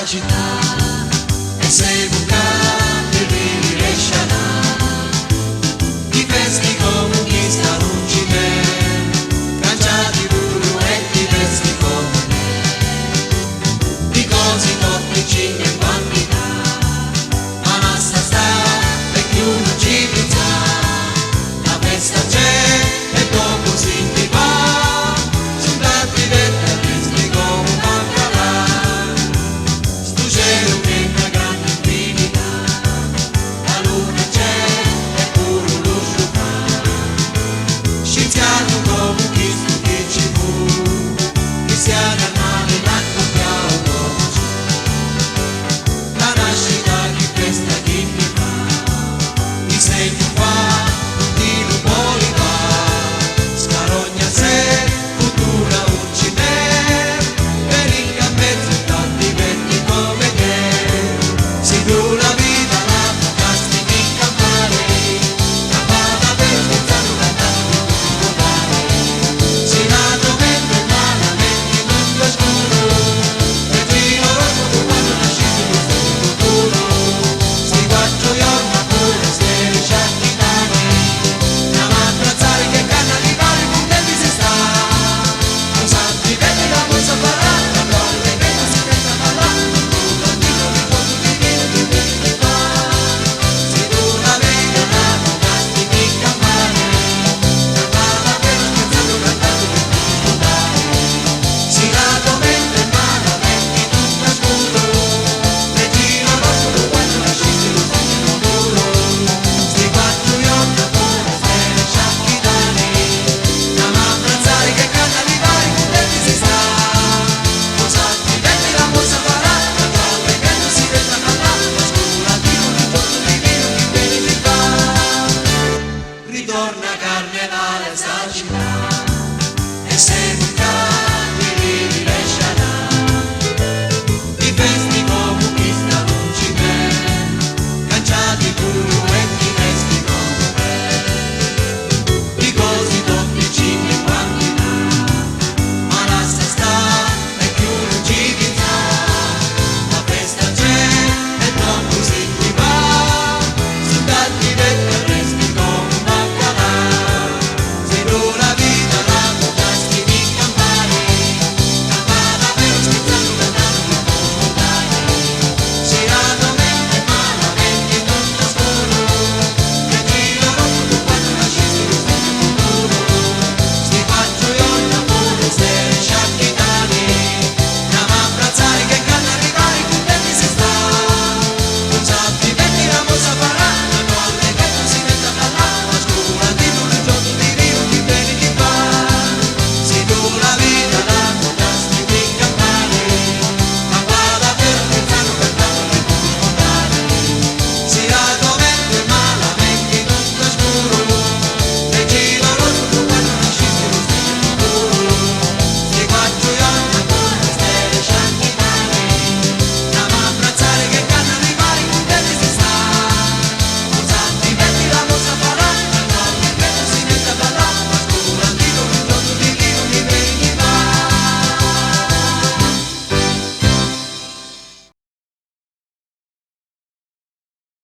città e sei bucati di Resciana, i festi come chi sta non ci vede, canciati blu e ti vesti come me, di cose toppici in quantità, ma non sta e chiuno ci pensa, la festa c'è e dopo si va, soldati detta vesti come un baccalà, sto cielo che è una grande infinità, la luna c'è e pure lo sciupà, scienziato come Cristo che ci fu, che sia dal male l'acqua piano come c'è, la nascita di questa dignità, mi sei